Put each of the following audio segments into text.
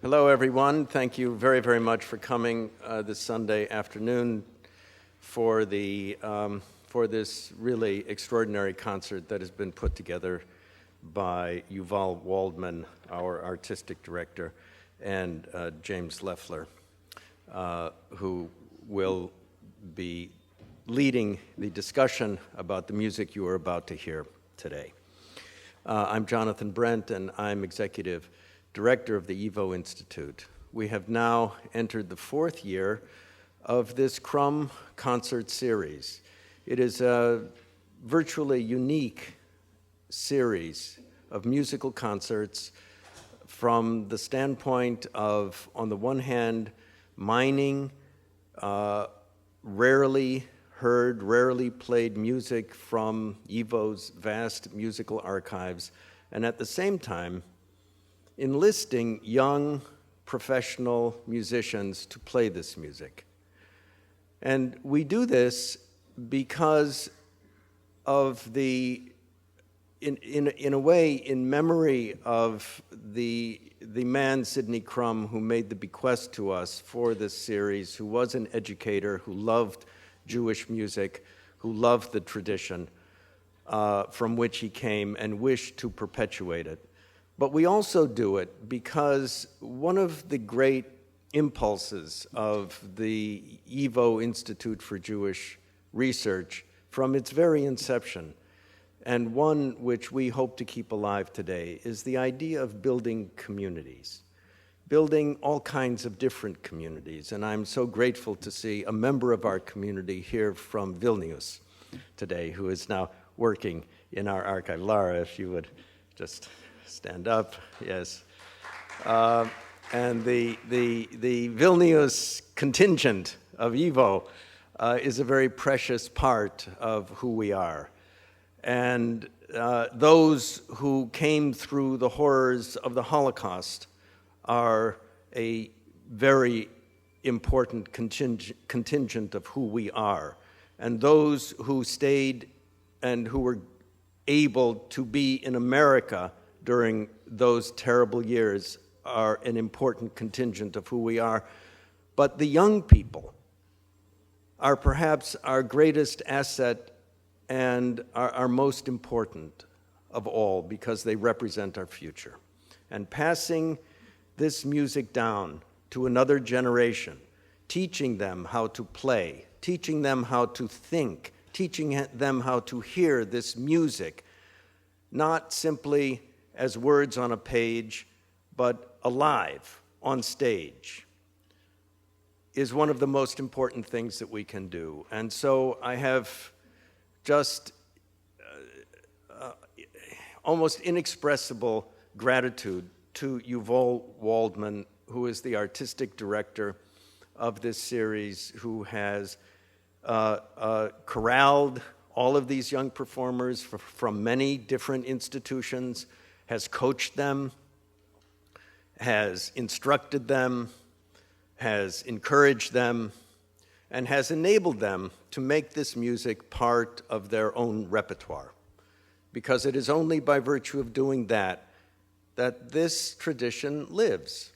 Hello, everyone. Thank you very, very much for coming this Sunday afternoon for this really extraordinary concert that has been put together by Yuval Waldman, our artistic director, and James Loeffler, who will be leading the discussion about the music you are about to hear today. I'm Jonathan Brent, and I'm executive director of the YIVO Institute. We have now entered the fourth year of this Krum Concert Series. It is a virtually unique series of musical concerts from the standpoint of, on the one hand, mining rarely heard, rarely played music from YIVO's vast musical archives, and at the same time, enlisting young professional musicians to play this music. And we do this because of in a way, in memory of the man, Sidney Krum, who made the bequest to us for this series, who was an educator, who loved Jewish music, who loved the tradition from which he came and wished to perpetuate it. But we also do it because one of the great impulses of the YIVO Institute for Jewish Research from its very inception, and one which we hope to keep alive today, is the idea of building communities, building all kinds of different communities. And I'm so grateful to see a member of our community here from Vilnius today, who is now working in our archive. Lara, if you would just stand up, yes. And the Vilnius contingent of YIVO is a very precious part of who we are. And those who came through the horrors of the Holocaust are a very important contingent of who we are. And those who stayed and who were able to be in America during those terrible years are an important contingent of who we are. But the young people are perhaps our greatest asset and are most important of all because they represent our future. And passing this music down to another generation, teaching them how to play, teaching them how to think, teaching them how to hear this music, not simply as words on a page, but alive on stage, is one of the most important things that we can do. And so I have just almost inexpressible gratitude to Yuval Waldman, who is the artistic director of this series, who has corralled all of these young performers from many different institutions, has coached them, has instructed them, has encouraged them, and has enabled them to make this music part of their own repertoire. Because it is only by virtue of doing that that this tradition lives.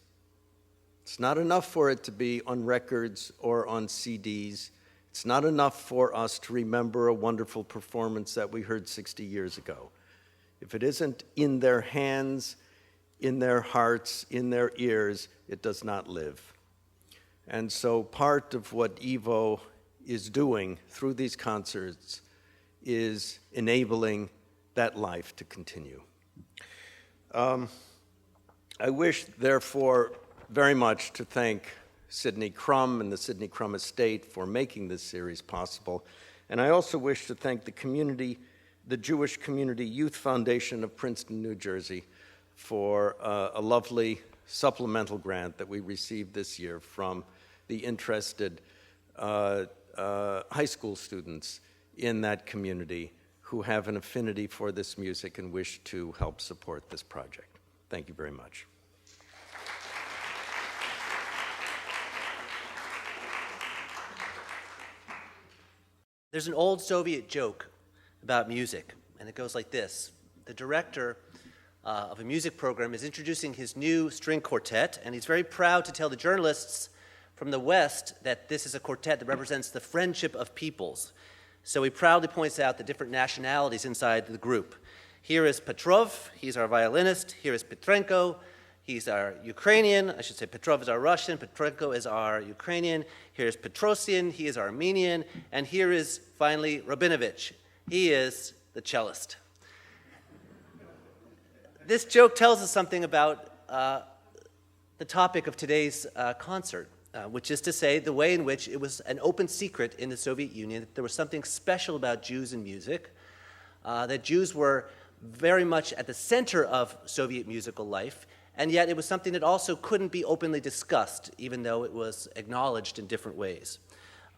It's not enough for it to be on records or on CDs. It's not enough for us to remember a wonderful performance that we heard 60 years ago. If it isn't in their hands, in their hearts, in their ears, it does not live. And so part of what YIVO is doing through these concerts is enabling that life to continue. I wish, therefore, very much to thank Sidney Krum and the Sidney Krum estate for making this series possible. And I also wish to thank the community, the Jewish Community Youth Foundation of Princeton, New Jersey, for a lovely supplemental grant that we received this year from the interested high school students in that community who have an affinity for this music and wish to help support this project. Thank you very much. There's an old Soviet joke about music, and it goes like this. The director of a music program, is introducing his new string quartet, and he's very proud to tell the journalists from the West that this is a quartet that represents the friendship of peoples. So he proudly points out the different nationalities inside the group. Here is Petrov, he's our violinist. Here is Petrenko, he's our Ukrainian. I should say Petrov is our Russian, Petrenko is our Ukrainian. Here's Petrosian, he is Armenian. And here is, finally, Rabinovich. He is the cellist. This joke tells us something about the topic of today's concert, which is to say the way in which it was an open secret in the Soviet Union that there was something special about Jews in music, that Jews were very much at the center of Soviet musical life, and yet it was something that also couldn't be openly discussed, even though it was acknowledged in different ways.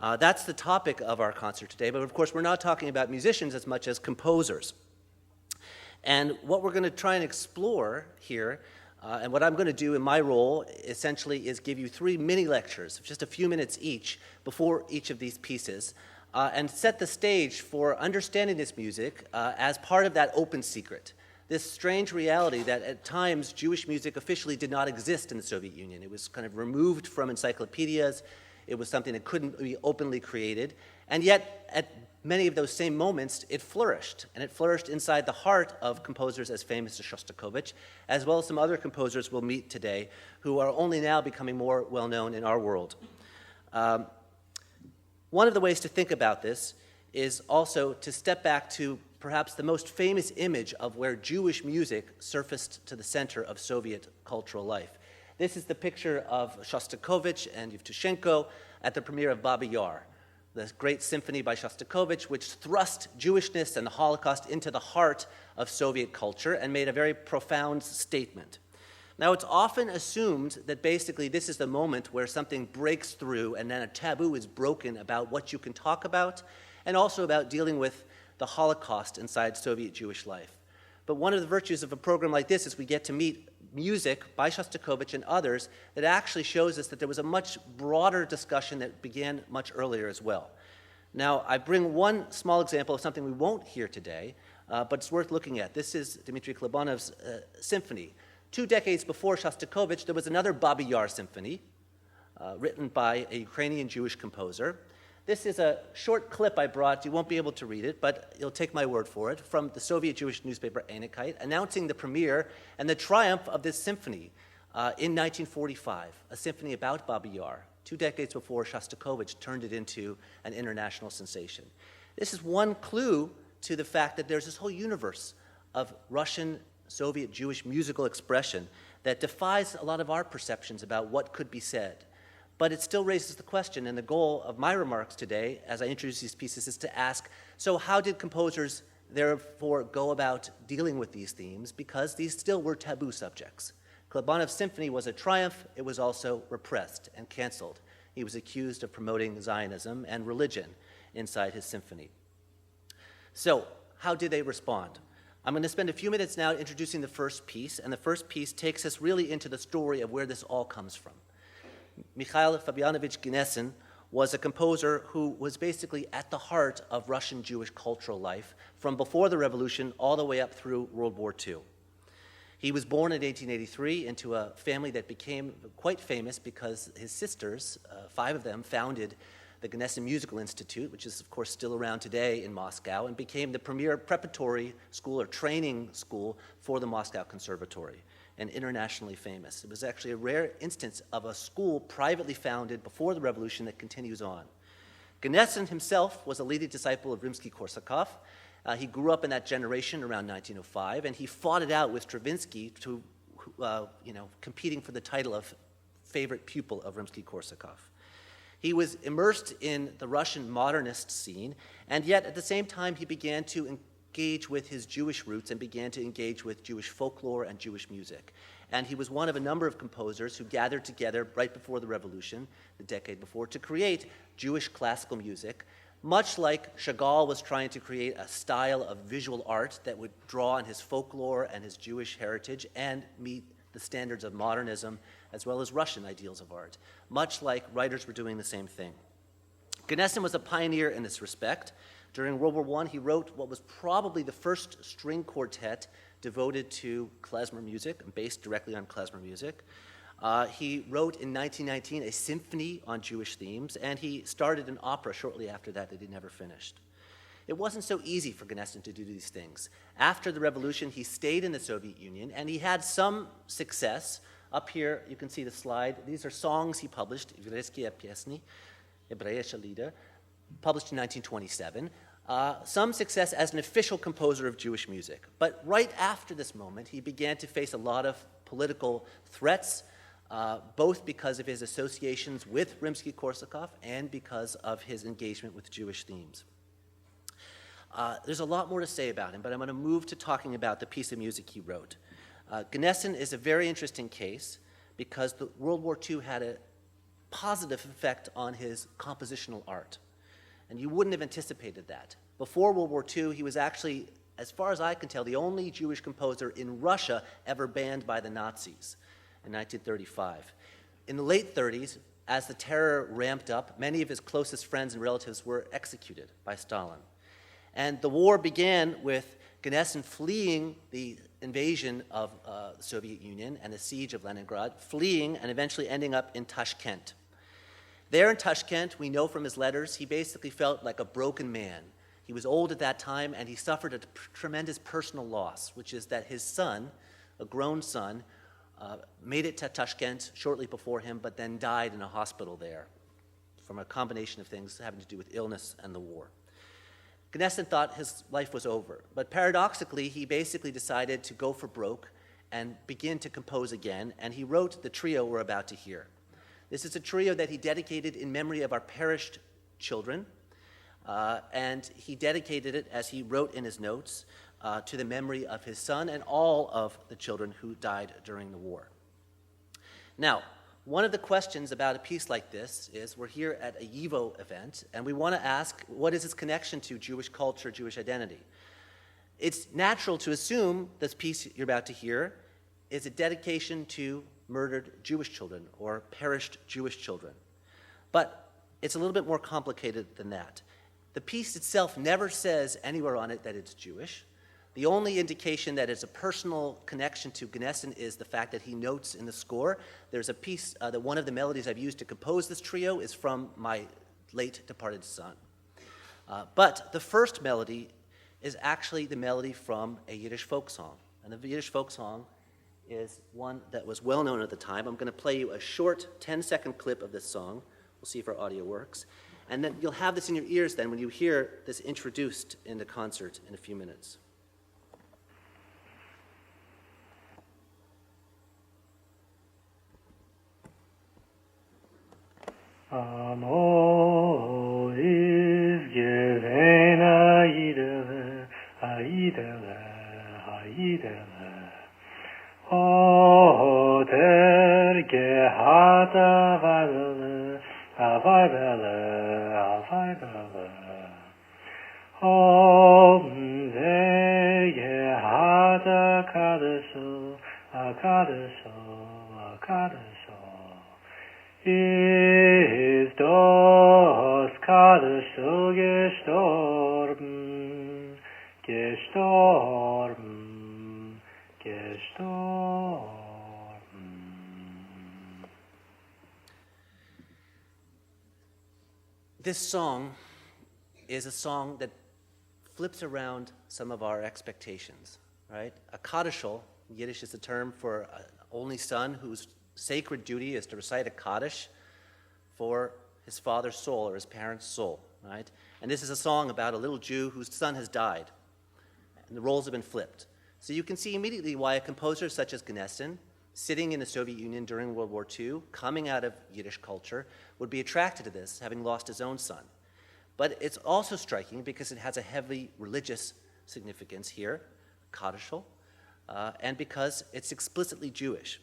That's the topic of our concert today, but of course we're not talking about musicians as much as composers. And what we're going to try and explore here, and what I'm going to do in my role, essentially is give you 3 mini lectures, just a few minutes each, before each of these pieces, and set the stage for understanding this music as part of that open secret, this strange reality that at times Jewish music officially did not exist in the Soviet Union. It was kind of removed from encyclopedias. It was something that couldn't be openly created. And yet, at many of those same moments, it flourished. And it flourished inside the heart of composers as famous as Shostakovich, as well as some other composers we'll meet today who are only now becoming more well-known in our world. One of the ways to think about this is also to step back to perhaps the most famous image of where Jewish music surfaced to the center of Soviet cultural life. This is the picture of Shostakovich and Yevtushenko at the premiere of Babi Yar, the great symphony by Shostakovich, which thrust Jewishness and the Holocaust into the heart of Soviet culture and made a very profound statement. Now, it's often assumed that basically this is the moment where something breaks through and then a taboo is broken about what you can talk about and also about dealing with the Holocaust inside Soviet Jewish life. But one of the virtues of a program like this is we get to meet music by Shostakovich and others that actually shows us that there was a much broader discussion that began much earlier as well. Now, I bring one small example of something we won't hear today, but it's worth looking at. This is Dmitri Klobanov's symphony. 2 decades before Shostakovich, there was another Babi Yar symphony written by a Ukrainian Jewish composer. This is a short clip I brought. You won't be able to read it, but you'll take my word for it, from the Soviet Jewish newspaper Einigkeit, announcing the premiere and the triumph of this symphony in 1945, a symphony about Babi Yar, 2 decades before Shostakovich turned it into an international sensation. This is one clue to the fact that there's this whole universe of Russian Soviet Jewish musical expression that defies a lot of our perceptions about what could be said. But it still raises the question, and the goal of my remarks today, as I introduce these pieces, is to ask, so how did composers therefore go about dealing with these themes? Because these still were taboo subjects. Klobanov's symphony was a triumph. It was also repressed and canceled. He was accused of promoting Zionism and religion inside his symphony. So how did they respond? I'm going to spend a few minutes now introducing the first piece, and the first piece takes us really into the story of where this all comes from. Mikhail Gnesin was a composer who was basically at the heart of Russian Jewish cultural life from before the revolution all the way up through World War II. He was born in 1883 into a family that became quite famous because his sisters, 5 of them, founded the Gnesin Musical Institute, which is, of course, still around today in Moscow, and became the premier preparatory school or training school for the Moscow Conservatory, and internationally famous. It was actually a rare instance of a school privately founded before the revolution that continues on. Gnesin himself was a leading disciple of Rimsky-Korsakov. He grew up in that generation around 1905, and he fought it out with Stravinsky to, competing for the title of favorite pupil of Rimsky-Korsakov. He was immersed in the Russian modernist scene, and yet at the same time he began to engage with his Jewish roots and began to engage with Jewish folklore and Jewish music. And he was one of a number of composers who gathered together right before the revolution, the decade before, to create Jewish classical music, much like Chagall was trying to create a style of visual art that would draw on his folklore and his Jewish heritage and meet the standards of modernism as well as Russian ideals of art, much like writers were doing the same thing. Gnesin was a pioneer in this respect. During World War I, he wrote what was probably the first string quartet devoted to klezmer music and based directly on klezmer music. He wrote in 1919 a symphony on Jewish themes, and he started an opera shortly after that he never finished. It wasn't so easy for Gnesin to do these things. After the revolution, he stayed in the Soviet Union, and he had some success. Up here, you can see the slide. These are songs he published, Еврейские песни, Hebräische Lieder, published in 1927. Some success as an official composer of Jewish music. But right after this moment, he began to face a lot of political threats, both because of his associations with Rimsky-Korsakov and because of his engagement with Jewish themes. There's a lot more to say about him, but I'm going to move to talking about the piece of music he wrote. Gnesin is a very interesting case because the World War II had a positive effect on his compositional art. And you wouldn't have anticipated that. Before World War II, he was actually, as far as I can tell, the only Jewish composer in Russia ever banned by the Nazis in 1935. In the late 30s, as the terror ramped up, many of his closest friends and relatives were executed by Stalin. And the war began with Gnesin fleeing the invasion of the Soviet Union and the siege of Leningrad, fleeing and eventually ending up in Tashkent. There in Tashkent, we know from his letters, he basically felt like a broken man. He was old at that time, and he suffered a tremendous personal loss, which is that his son, a grown son, made it to Tashkent shortly before him, but then died in a hospital there from a combination of things having to do with illness and the war. Gnesin thought his life was over, but paradoxically, he basically decided to go for broke and begin to compose again, and he wrote the trio we're about to hear. This is a trio that he dedicated in memory of our perished children, and he dedicated it, as he wrote in his notes, to the memory of his son and all of the children who died during the war. Now, one of the questions about a piece like this is we're here at a YIVO event, and we want to ask, what is its connection to Jewish culture, Jewish identity? It's natural to assume this piece you're about to hear is a dedication to murdered Jewish children or perished Jewish children. But it's a little bit more complicated than that. The piece itself never says anywhere on it that it's Jewish. The only indication that it's a personal connection to Gnesin is the fact that he notes in the score, there's a piece that one of the melodies I've used to compose this trio is from my late departed son. But the first melody is actually the melody from a Yiddish folk song. And the Yiddish folk song is one that was well known at the time. I'm going to play you a short 10-second clip of this song. We'll see if our audio works. And then you'll have this in your ears then when you hear this introduced in the concert in a few minutes. Amo is given aidele, aidele, aidele. O der gehat avaidele, avaidele, avaidele. O der gehat akadeso, akadeso, akadeso. Ist das Kadeso gestorben, gestorben, gestorben. This song is a song that flips around some of our expectations, right? A Kaddischel, Yiddish is a term for an only son whose sacred duty is to recite a Kaddish for his father's soul or his parents' soul, right? And this is a song about a little Jew whose son has died, and the roles have been flipped. So you can see immediately why a composer such as Gnesin, sitting in the Soviet Union during World War II, coming out of Yiddish culture, would be attracted to this, having lost his own son. But it's also striking because it has a heavy religious significance here, Kaddischel, and because it's explicitly Jewish.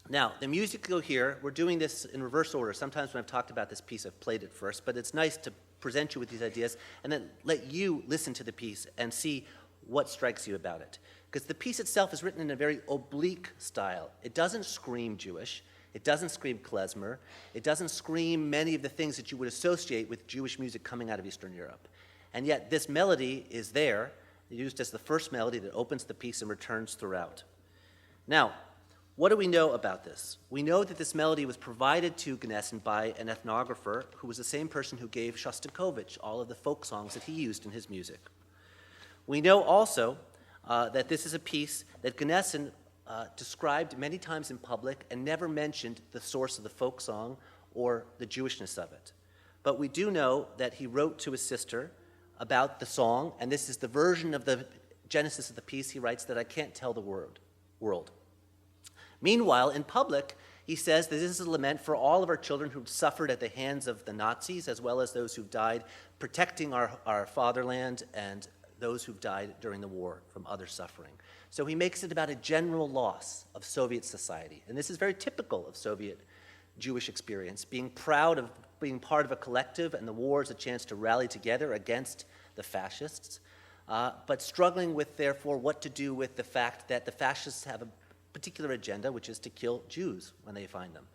Now, the music you'll hear, we're doing this in reverse order. Sometimes when I've talked about this piece, I've played it first, but it's nice to present you with these ideas and then let you listen to the piece and see what strikes you about it. Because the piece itself is written in a very oblique style. It doesn't scream Jewish. It doesn't scream klezmer. It doesn't scream many of the things that you would associate with Jewish music coming out of Eastern Europe. And yet this melody is there, used as the first melody that opens the piece and returns throughout. Now, what do we know about this? We know that this melody was provided to Gnesin by an ethnographer who was the same person who gave Shostakovich all of the folk songs that he used in his music. We know also that this is a piece that Gnesin described many times in public and never mentioned the source of the folk song or the Jewishness of it. But we do know that he wrote to his sister about the song, and this is the version of the genesis of the piece. He writes that I can't tell the world. Meanwhile, in public, he says that this is a lament for all of our children who've suffered at the hands of the Nazis, as well as those who've died protecting our fatherland and those who've died during the war from other suffering. So he makes it about a general loss of Soviet society. And this is very typical of Soviet Jewish experience, being proud of being part of a collective, and the war is a chance to rally together against the fascists, but struggling with, therefore, what to do with the fact that the fascists have a particular agenda, which is to kill Jews when they find them.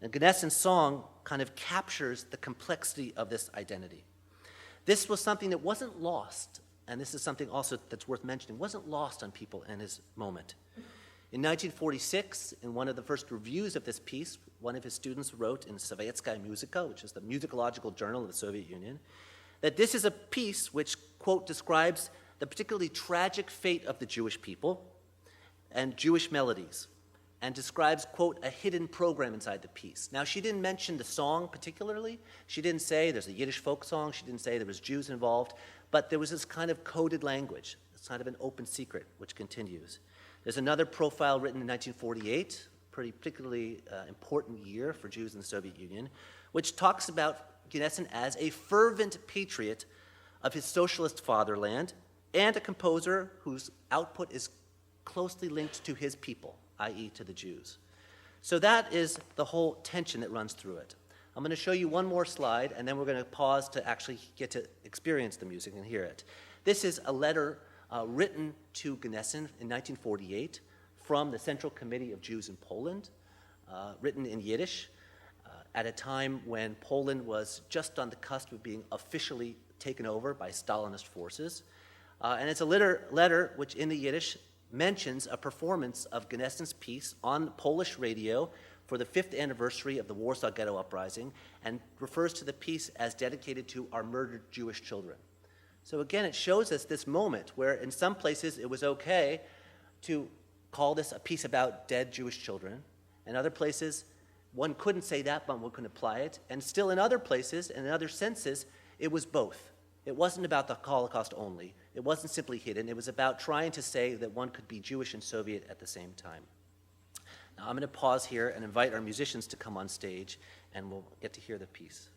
And Gnesin's song kind of captures the complexity of this identity. This was something that wasn't lost, and this is something also that's worth mentioning, wasn't lost on people in his moment. In 1946, in one of the first reviews of this piece, one of his students wrote in Sovetskaya Muzika, which is the musicological journal of the Soviet Union, that this is a piece which, quote, describes the particularly tragic fate of the Jewish people and Jewish melodies, and describes, quote, a hidden program inside the piece. Now, she didn't mention the song particularly. She didn't say there's a Yiddish folk song. She didn't say there was Jews involved. But there was this kind of coded language. It's kind of an open secret, which continues. There's another profile written in 1948, particularly important year for Jews in the Soviet Union, which talks about Gnesin as a fervent patriot of his socialist fatherland and a composer whose output is closely linked to his people, i.e. to the Jews. So that is the whole tension that runs through it. I'm going to show you one more slide, and then we're going to pause to actually get to experience the music and hear it. This is a letter written to Gnesin in 1948 from the Central Committee of Jews in Poland, written in Yiddish at a time when Poland was just on the cusp of being officially taken over by Stalinist forces. And it's a letter which in the Yiddish mentions a performance of Gnesin's piece on Polish radio for the 5th anniversary of the Warsaw Ghetto Uprising, and refers to the piece as dedicated to our murdered Jewish children. So again, it shows us this moment where in some places it was okay to call this a piece about dead Jewish children. In other places, one couldn't say that, but one couldn't apply it. And still in other places and in other senses, it was both. It wasn't about the Holocaust only. It wasn't simply hidden. It was about trying to say that one could be Jewish and Soviet at the same time. Now I'm going to pause here and invite our musicians to come on stage, and we'll get to hear the piece.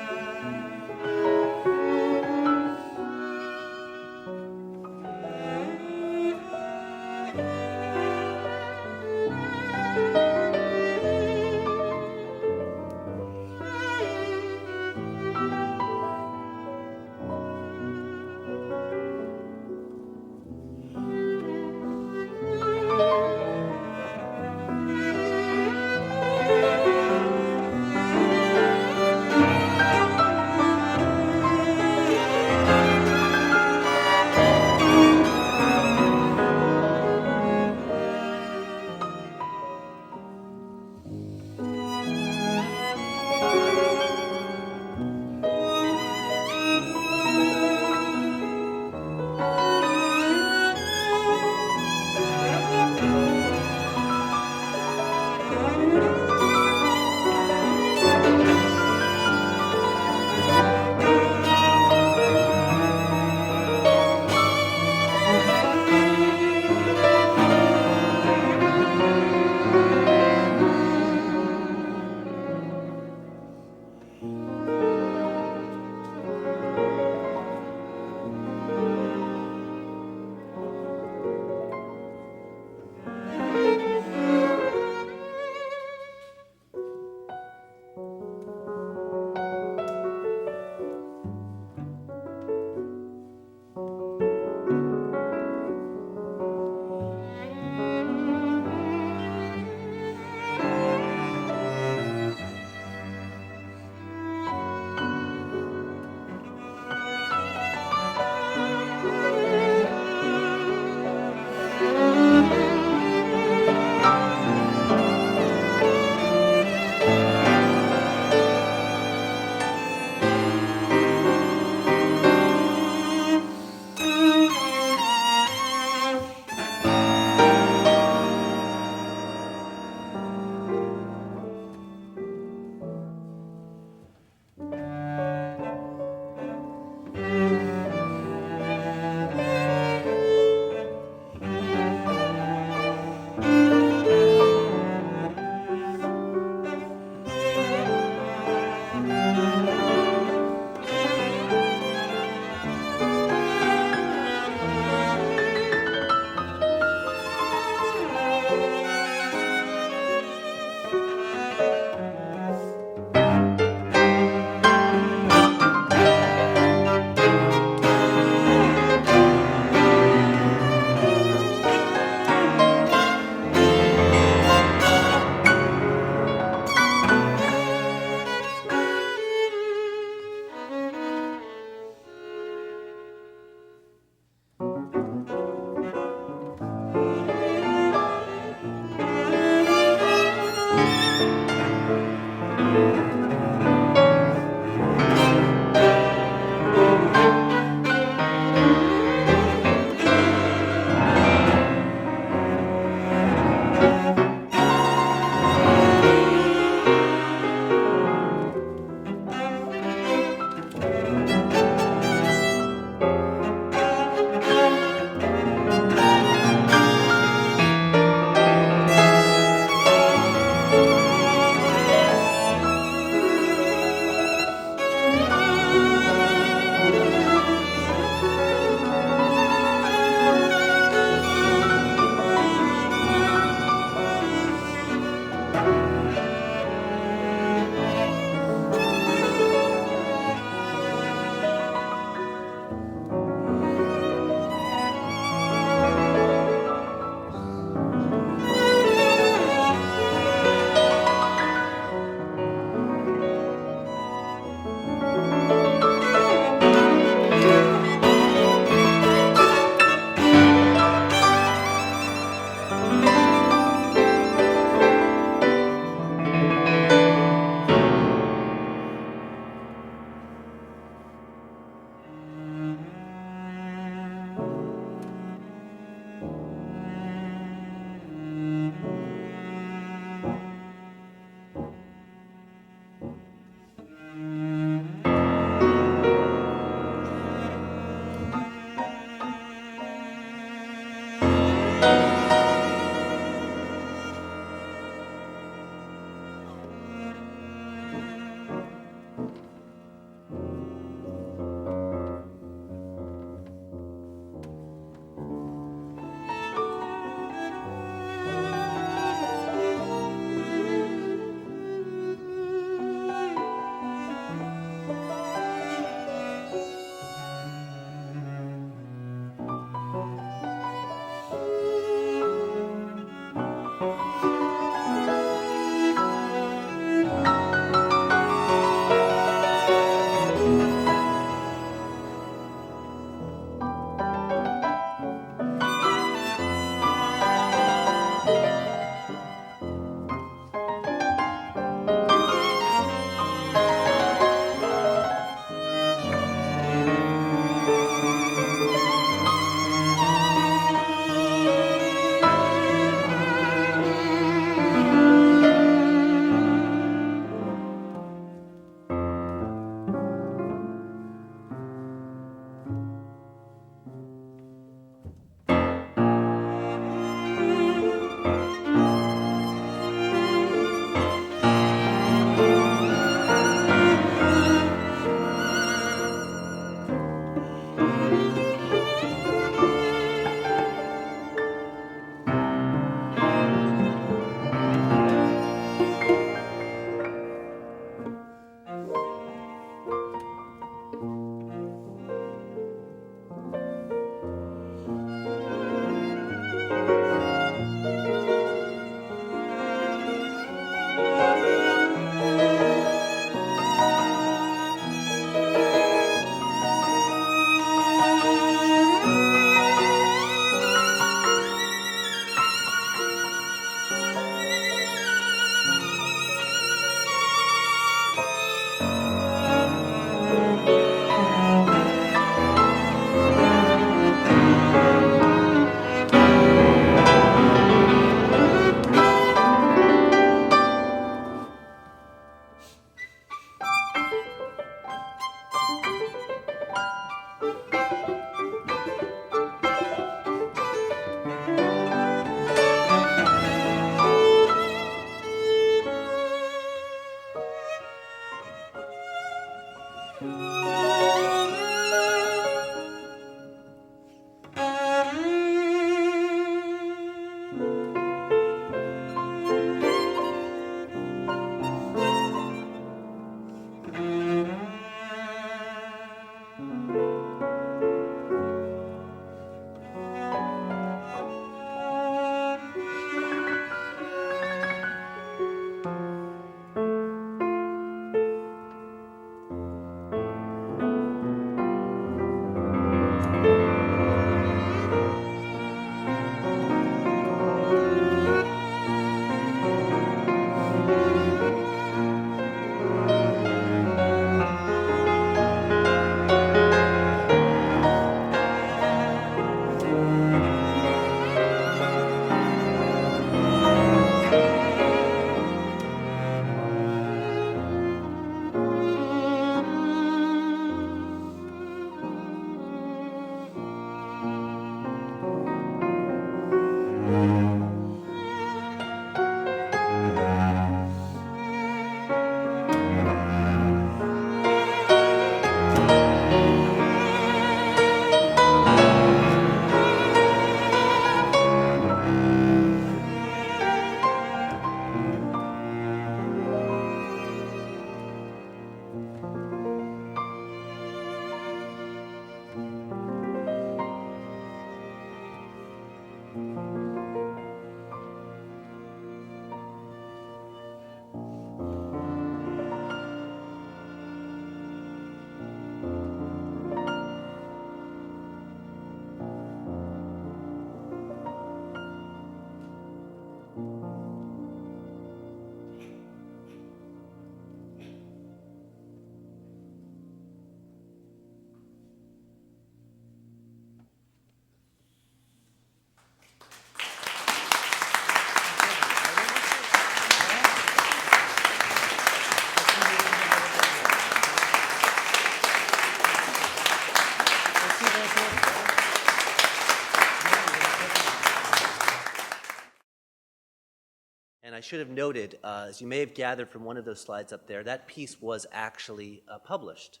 should have noted, as you may have gathered from one of those slides up there, that piece was actually published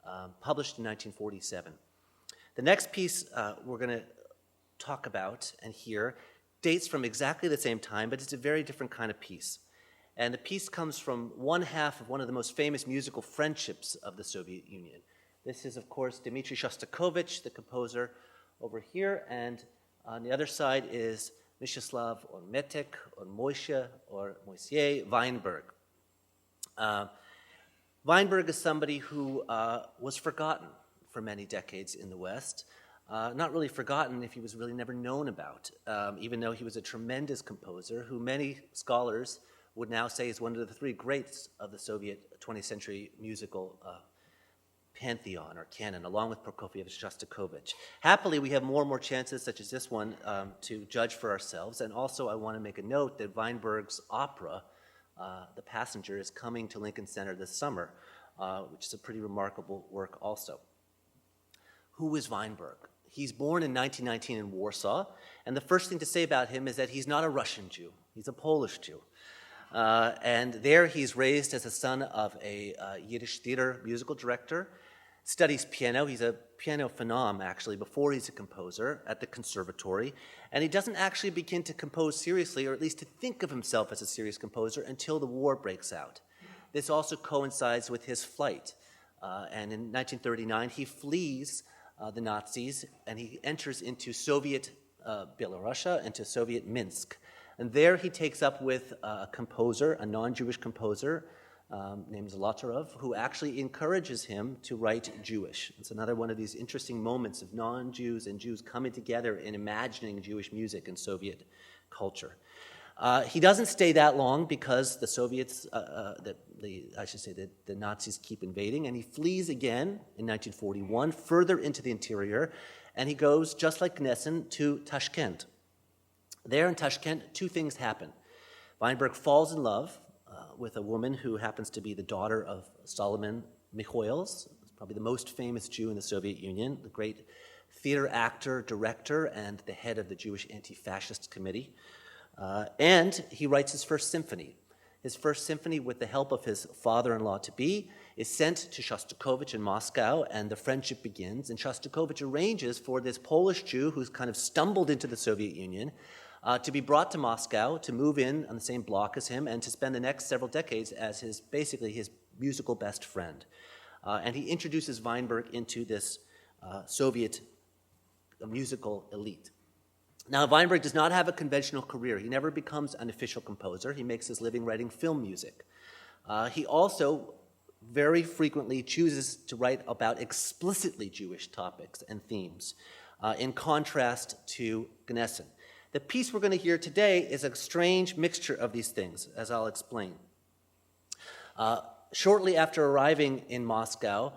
in 1947. The next piece we're going to talk about and hear dates from exactly the same time, but it's a very different kind of piece. And the piece comes from one half of one of the most famous musical friendships of the Soviet Union. This is, of course, Dmitri Shostakovich, the composer, over here, and on the other side is Miecyzslaw or Metek or Moshe or Moisier Weinberg. Weinberg is somebody who was forgotten for many decades in the West. Not really forgotten if he was really never known about, even though he was a tremendous composer who many scholars would now say is one of the three greats of the Soviet 20th century musical pantheon or canon, along with Prokofiev and Shostakovich. Happily, we have more and more chances, such as this one, to judge for ourselves. And also, I want to make a note that Weinberg's opera, The Passenger, is coming to Lincoln Center this summer, which is a pretty remarkable work also. Who is Weinberg? He's born in 1919 in Warsaw, and the first thing to say about him is that he's not a Russian Jew, he's a Polish Jew. And there he's raised as a son of a Yiddish theater musical director, studies piano. He's a piano phenom, actually, before he's a composer at the conservatory. And he doesn't actually begin to compose seriously, or at least to think of himself as a serious composer, until the war breaks out. This also coincides with his flight. And in 1939, he flees the Nazis, and he enters into Soviet Belarusia, into Soviet Minsk. And there he takes up with a composer, a non-Jewish composer named Zolotarov, who actually encourages him to write Jewish. It's another one of these interesting moments of non-Jews and Jews coming together in imagining Jewish music in Soviet culture. He doesn't stay that long because the Soviets, the Nazis keep invading, and he flees again in 1941, further into the interior, and he goes, just like Gnesin, to Tashkent. There in Tashkent, two things happen. Weinberg falls in love with a woman who happens to be the daughter of Solomon Mikhoels, probably the most famous Jew in the Soviet Union, the great theater actor, director, and the head of the Jewish Anti-Fascist Committee. And he writes his first symphony. His first symphony, with the help of his father-in-law-to-be, is sent to Shostakovich in Moscow, and the friendship begins. And Shostakovich arranges for this Polish Jew who's kind of stumbled into the Soviet Union to be brought to Moscow, to move in on the same block as him, and to spend the next several decades as basically his musical best friend. And he introduces Weinberg into this Soviet musical elite. Now, Weinberg does not have a conventional career. He never becomes an official composer. He makes his living writing film music. He also very frequently chooses to write about explicitly Jewish topics and themes, in contrast to Gnesin. The piece we're going to hear today is a strange mixture of these things, as I'll explain. Shortly after arriving in Moscow,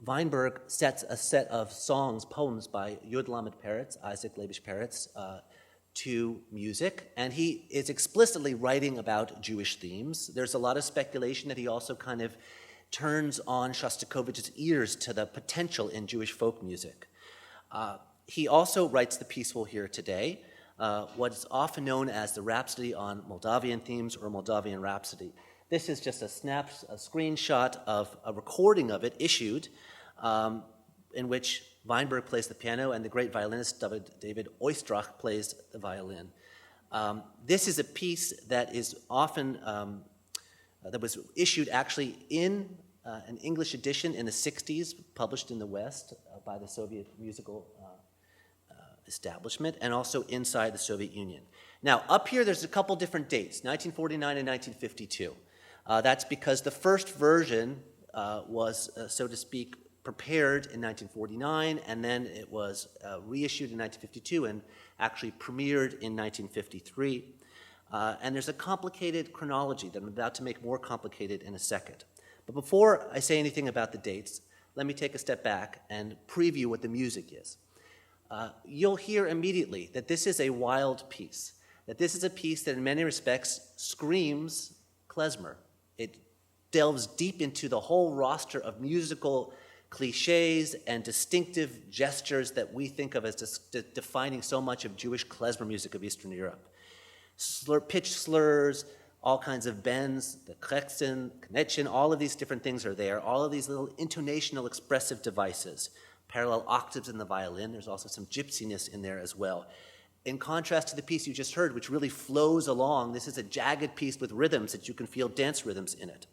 Weinberg sets a set of songs, poems by Yud Lamed Peretz, Isaac Leibish Peretz, to music, and he is explicitly writing about Jewish themes. There's a lot of speculation that he also kind of turns on Shostakovich's ears to the potential in Jewish folk music. He also writes the piece we'll hear today, what is often known as the Rhapsody on Moldavian Themes or Moldavian Rhapsody. This is just a screenshot of a recording of it issued in which Weinberg plays the piano and the great violinist David Oistrakh plays the violin. This is a piece that is often, that was issued actually in an English edition in the 60s, published in the West by the Soviet musical establishment, and also inside the Soviet Union. Now, up here there's a couple different dates, 1949 and 1952. That's because the first version was, so to speak, prepared in 1949, and then it was reissued in 1952 and actually premiered in 1953. And there's a complicated chronology that I'm about to make more complicated in a second. But before I say anything about the dates, let me take a step back and preview what the music is. You'll hear immediately that this is a wild piece, that this is a piece that in many respects screams klezmer. It delves deep into the whole roster of musical cliches and distinctive gestures that we think of as defining so much of Jewish klezmer music of Eastern Europe. pitch slurs, all kinds of bends, the Kretchen, all of these different things are there, all of these little intonational expressive devices, parallel octaves in the violin. There's also some gypsiness in there as well. In contrast to the piece you just heard, which really flows along, this is a jagged piece with rhythms that you can feel dance rhythms in it.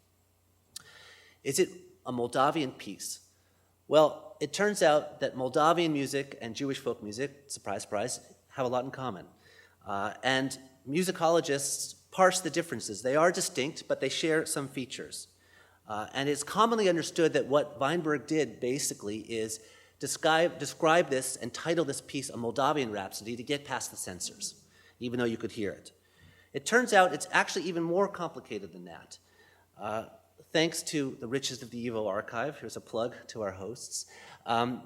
Is it a Moldavian piece? Well, it turns out that Moldavian music and Jewish folk music, surprise, surprise, have a lot in common. And musicologists parse the differences. They are distinct, but they share some features. And it's commonly understood that what Weinberg did basically is describe this and title this piece a Moldavian Rhapsody to get past the censors, even though you could hear it. It turns out it's actually even more complicated than that. Thanks to the riches of the YIVO archive, here's a plug to our hosts.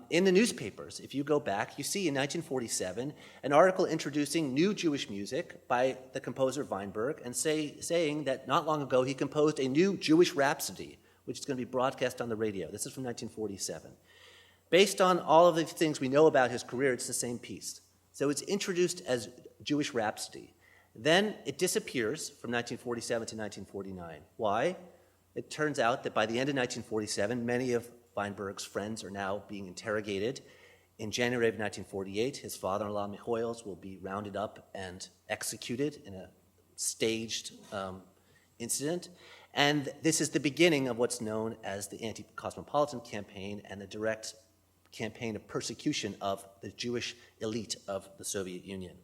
In the newspapers, if you go back, you see in 1947 an article introducing new Jewish music by the composer Weinberg and saying that not long ago he composed a new Jewish rhapsody, which is going to be broadcast on the radio. This is from 1947. Based on all of the things we know about his career, it's the same piece. So it's introduced as Jewish rhapsody. Then it disappears from 1947 to 1949. Why? It turns out that by the end of 1947, many of Weinberg's friends are now being interrogated. In January of 1948, his father-in-law, Mikhail, will be rounded up and executed in a staged incident. And this is the beginning of what's known as the anti-cosmopolitan campaign and the direct campaign of persecution of the Jewish elite of the Soviet Union.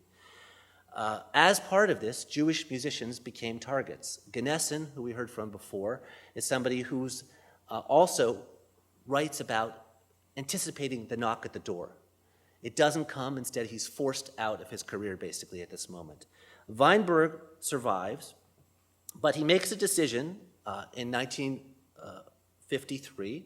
As part of this, Jewish musicians became targets. Gnesin, who we heard from before, is somebody who's also writes about anticipating the knock at the door. It doesn't come, instead he's forced out of his career basically at this moment. Weinberg survives, but he makes a decision in 1953,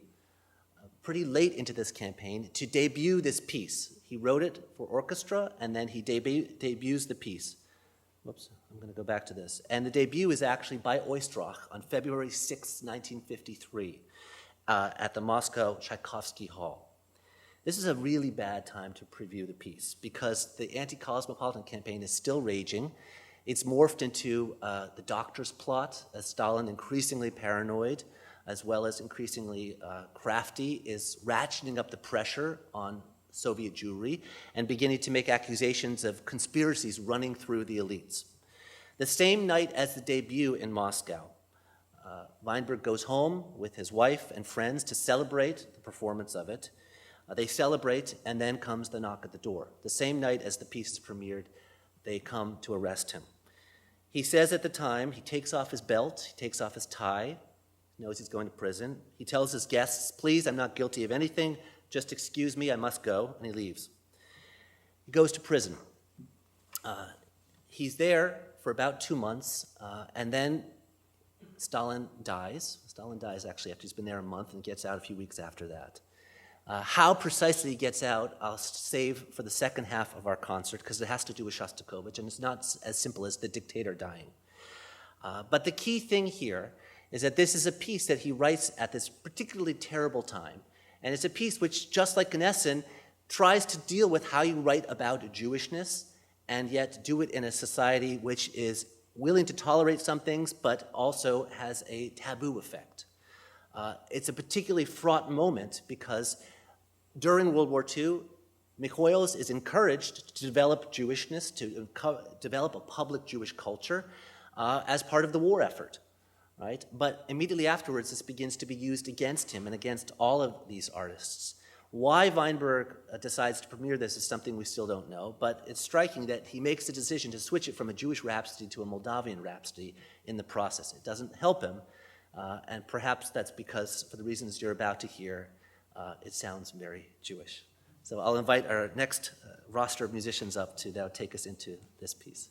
pretty late into this campaign, to debut this piece. He wrote it for orchestra, and then he debuts the piece. Whoops, I'm going to go back to this. And the debut is actually by Oistrakh on February 6, 1953, at the Moscow Tchaikovsky Hall. This is a really bad time to preview the piece because the anti-cosmopolitan campaign is still raging. It's morphed into the doctor's plot as Stalin, increasingly paranoid, as well as increasingly crafty, is ratcheting up the pressure on Soviet Jewry and beginning to make accusations of conspiracies running through the elites. The same night as the debut in Moscow, Weinberg goes home with his wife and friends to celebrate the performance of it. They celebrate, and then comes the knock at the door. The same night as the piece is premiered, they come to arrest him. He says at the time, he takes off his belt, he takes off his tie, knows he's going to prison. He tells his guests, please, I'm not guilty of anything, just excuse me, I must go, and he leaves. He goes to prison. He's there for about 2 months, and then Stalin dies. Stalin dies actually after he's been there a month and gets out a few weeks after that. How precisely he gets out, I'll save for the second half of our concert because it has to do with Shostakovich, and it's not as simple as the dictator dying. But the key thing here is that this is a piece that he writes at this particularly terrible time. And it's a piece which, just like Gnesin, tries to deal with how you write about Jewishness and yet do it in a society which is willing to tolerate some things but also has a taboo effect. It's a particularly fraught moment because during World War II, Mikhail is encouraged to develop Jewishness, to develop a public Jewish culture as part of the war effort. Right? But immediately afterwards, this begins to be used against him and against all of these artists. Why Weinberg decides to premiere this is something we still don't know, but it's striking that he makes the decision to switch it from a Jewish rhapsody to a Moldavian rhapsody in the process. It doesn't help him, and perhaps that's because, for the reasons you're about to hear, it sounds very Jewish. So I'll invite our next roster of musicians up to now take us into this piece.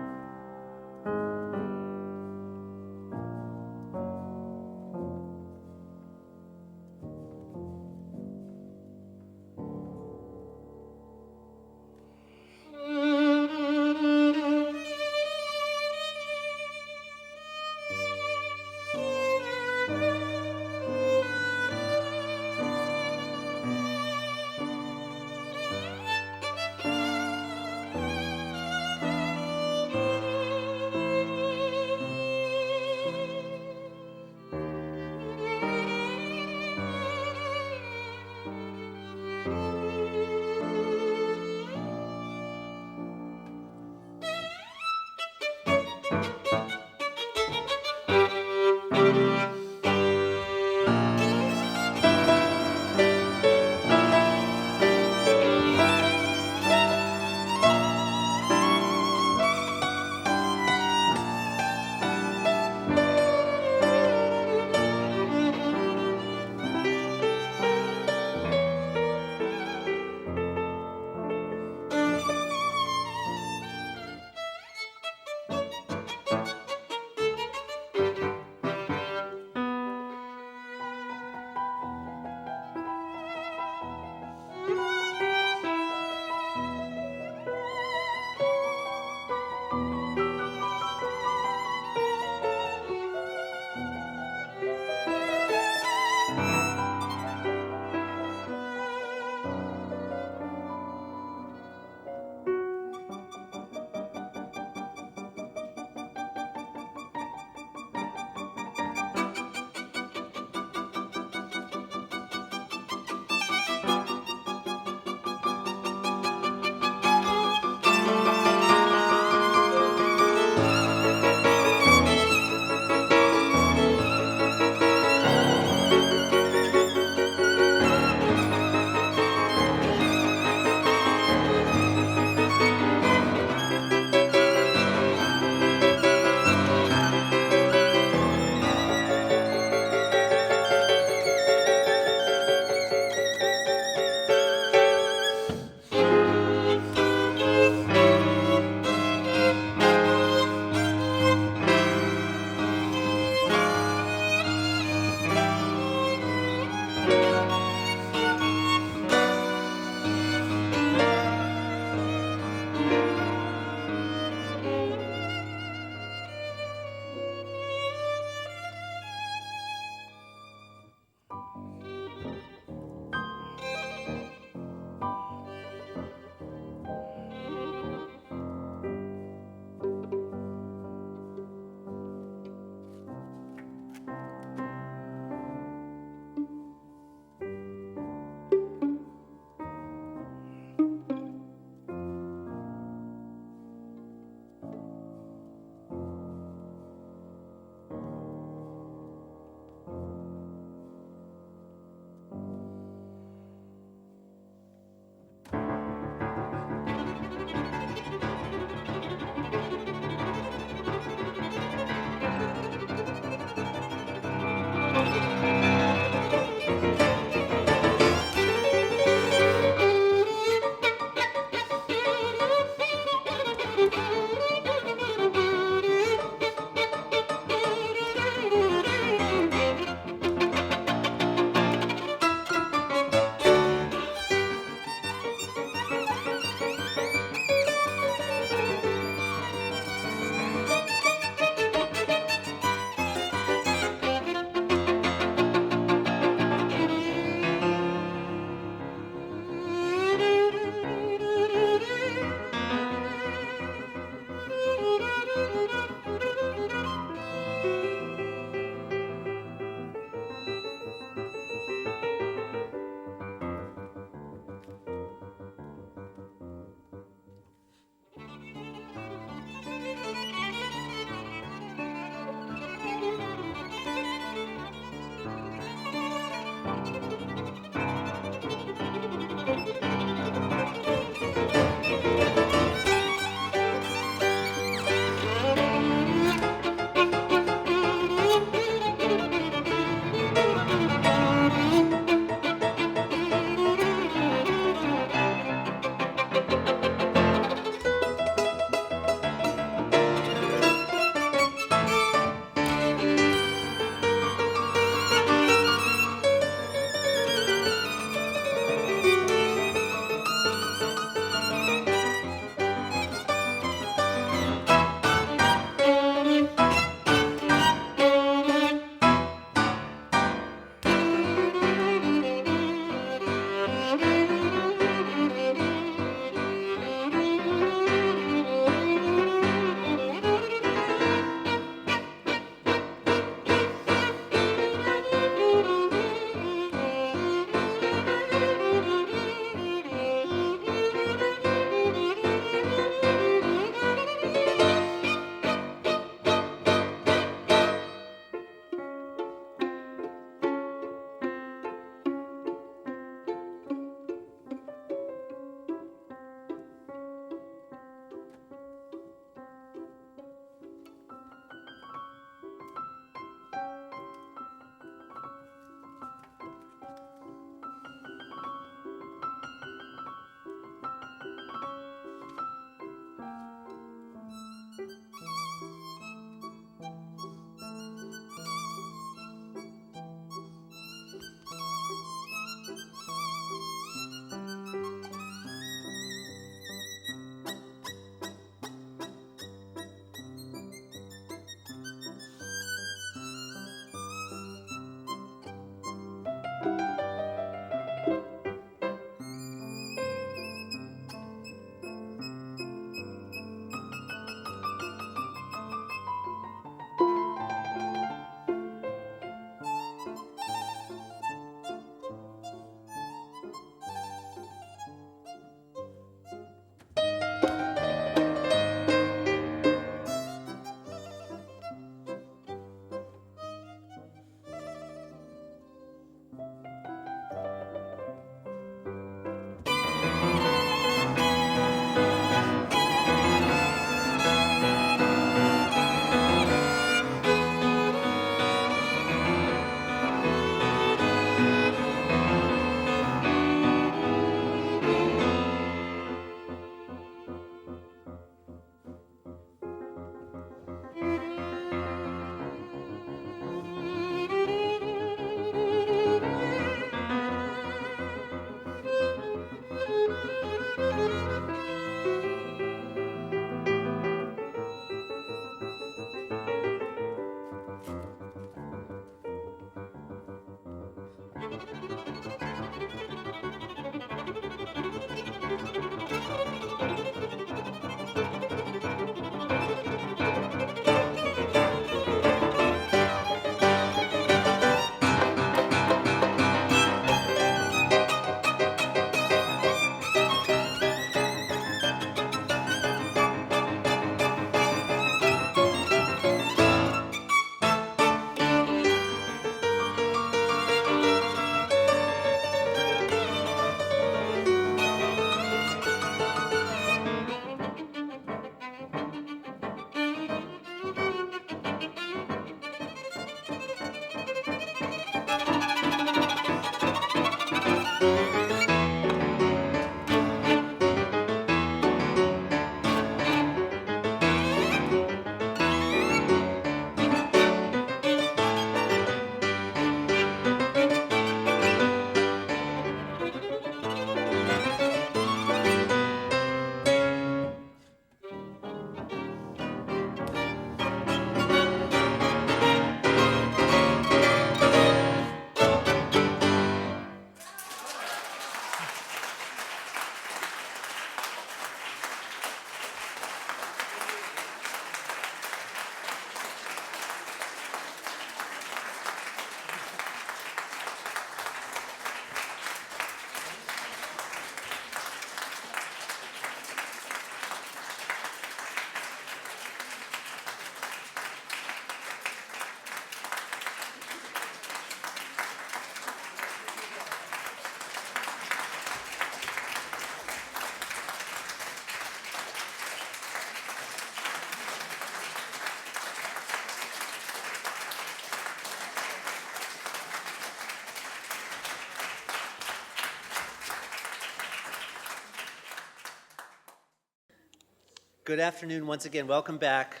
Good afternoon once again. Welcome back.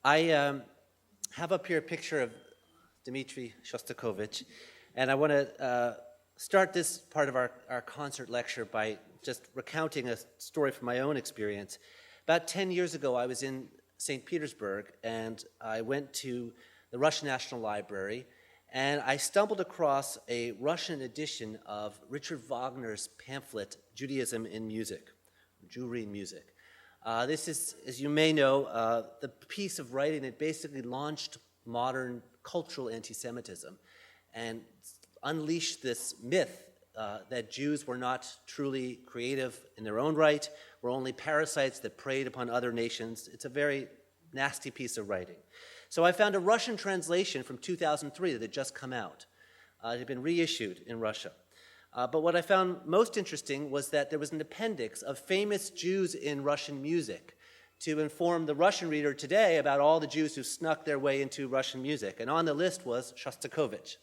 I have up here a picture of Dmitri Shostakovich, and I want to start this part of our concert lecture by just recounting a story from my own experience. About 10 years ago, I was in St. Petersburg, and I went to the Russian National Library, and I stumbled across a Russian edition of Richard Wagner's pamphlet, Judaism in Music, Jewry in Music. This is, as you may know, the piece of writing that basically launched modern cultural anti-Semitism and unleashed this myth that Jews were not truly creative in their own right, were only parasites that preyed upon other nations. It's a very nasty piece of writing. So I found a Russian translation from 2003 that had just come out. It had been reissued in Russia. But what I found most interesting was that there was an appendix of famous Jews in Russian music to inform the Russian reader today about all the Jews who snuck their way into Russian music. And on the list was Shostakovich.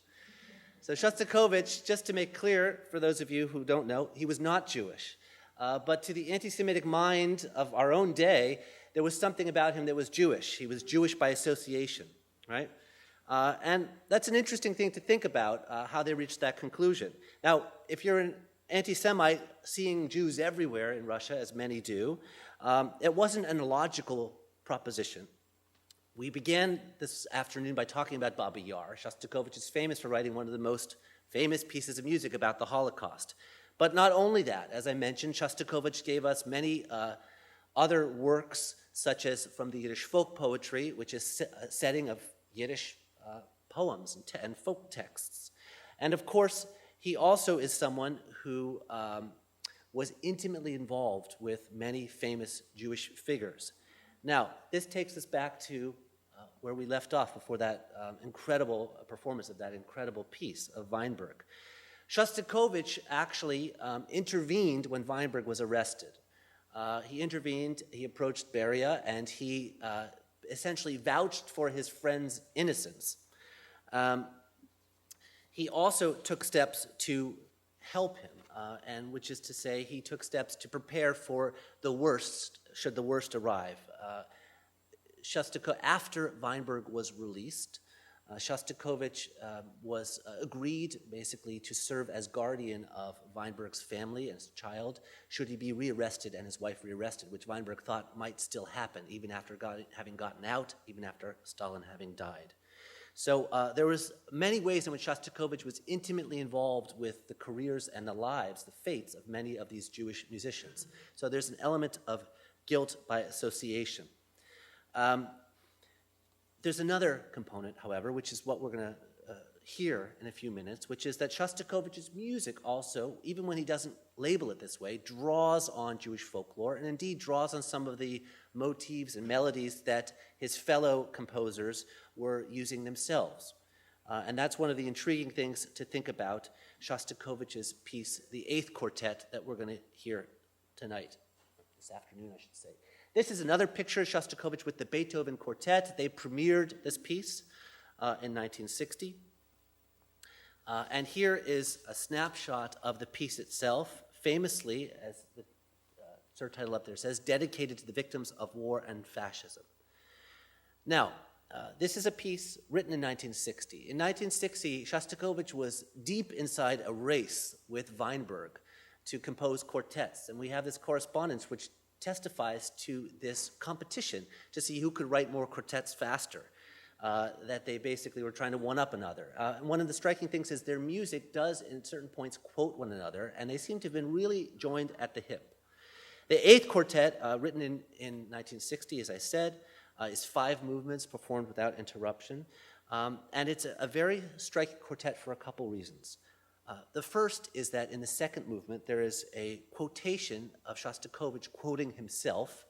So Shostakovich, just to make clear for those of you who don't know, he was not Jewish. But to the anti-Semitic mind of our own day, there was something about him that was Jewish. He was Jewish by association, right? And that's an interesting thing to think about, how they reached that conclusion. Now, if you're an anti-Semite seeing Jews everywhere in Russia, as many do, it wasn't an illogical proposition. We began this afternoon by talking about Baba Yar. Shostakovich is famous for writing one of the most famous pieces of music about the Holocaust. But not only that, as I mentioned, Shostakovich gave us many other works, such as from the Yiddish folk poetry, which is a setting of Yiddish poems and folk texts. And of course, he also is someone who was intimately involved with many famous Jewish figures. Now, this takes us back to where we left off before that incredible performance of that incredible piece of Weinberg. Shostakovich actually intervened when Weinberg was arrested. He intervened, he approached Beria, and he essentially vouched for his friend's innocence. He also took steps to help him, and which is to say he took steps to prepare for the worst, should the worst arrive. After Weinberg was released, Shostakovich was agreed basically to serve as guardian of Weinberg's family and his child should he be rearrested and his wife rearrested, which Weinberg thought might still happen even after having gotten out, even after Stalin having died. So there was many ways in which Shostakovich was intimately involved with the careers and the lives, the fates of many of these Jewish musicians. So there's an element of guilt by association. There's another component, however, which is what we're going to hear in a few minutes, which is that Shostakovich's music also, even when he doesn't label it this way, draws on Jewish folklore and indeed draws on some of the motifs and melodies that his fellow composers were using themselves. And that's one of the intriguing things to think about Shostakovich's piece, the Eighth Quartet, that we're going to hear tonight, this afternoon, I should say. This is another picture of Shostakovich with the Beethoven Quartet. They premiered this piece in 1960. And here is a snapshot of the piece itself, famously, as the surtitle up there says, dedicated to the victims of war and fascism. Now, this is a piece written in 1960. In 1960, Shostakovich was deep inside a race with Weinberg to compose quartets, and we have this correspondence which testifies to this competition to see who could write more quartets faster, that they basically were trying to one-up another. And one of the striking things is their music does, in certain points, quote one another, and they seem to have been really joined at the hip. The Eighth Quartet, written in 1960, as I said, is 5 movements performed without interruption, and it's a very striking quartet for a couple reasons. The first is that in the second movement, there is a quotation of Shostakovich quoting himself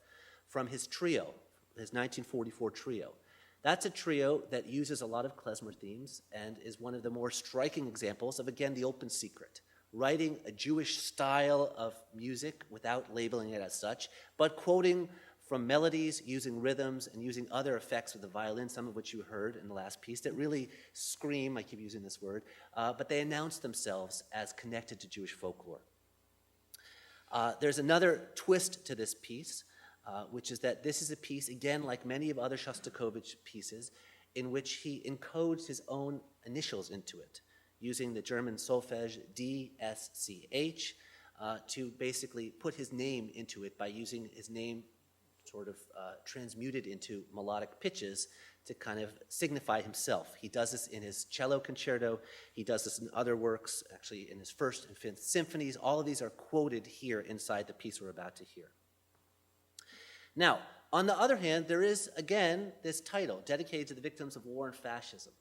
from his trio, his 1944 trio. That's a trio that uses a lot of klezmer themes and is one of the more striking examples of, again, the open secret, writing a Jewish style of music without labeling it as such, but quoting from melodies, using rhythms, and using other effects with the violin, some of which you heard in the last piece, that really scream, I keep using this word, but they announce themselves as connected to Jewish folklore. There's another twist to this piece, which is that this is a piece, again, like many of other Shostakovich pieces, in which he encodes his own initials into it, using the German solfege DSCH to basically put his name into it by using his name sort of transmuted into melodic pitches to kind of signify himself. He does this in his cello concerto. He does this in other works, actually in his First and Fifth Symphonies. All of these are quoted here inside the piece we're about to hear. Now, on the other hand, there is, again, this title, dedicated to the victims of war and fascism.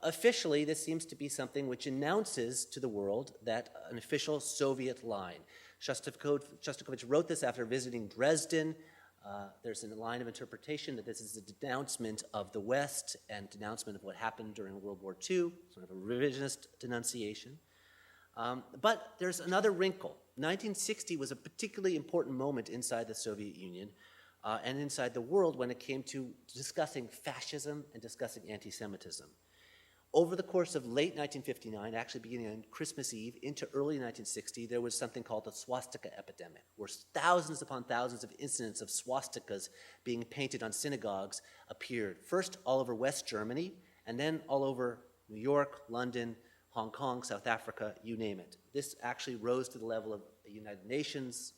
Officially, this seems to be something which announces to the world that an official Soviet line. Shostakovich wrote this after visiting Dresden. There's a line of interpretation that this is a denouncement of the West and denouncement of what happened during World War II, sort of a revisionist denunciation. But there's another wrinkle. 1960 was a particularly important moment inside the Soviet Union and inside the world when it came to discussing fascism and discussing anti-Semitism. Over the course of late 1959, actually beginning on Christmas Eve into early 1960, there was something called the swastika epidemic, where thousands upon thousands of incidents of swastikas being painted on synagogues appeared, first all over West Germany, and then all over New York, London, Hong Kong, South Africa, you name it. This actually rose to the level of a United Nations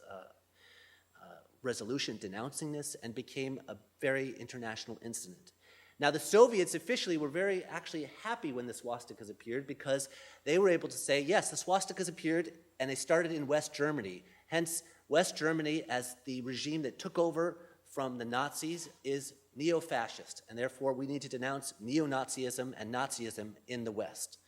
resolution denouncing this and became a very international incident. Now, the Soviets officially were very actually happy when the swastikas appeared because they were able to say, yes, the swastikas appeared and they started in West Germany. Hence, West Germany, as the regime that took over from the Nazis, is neo-fascist, and therefore we need to denounce neo-Nazism and Nazism in the West.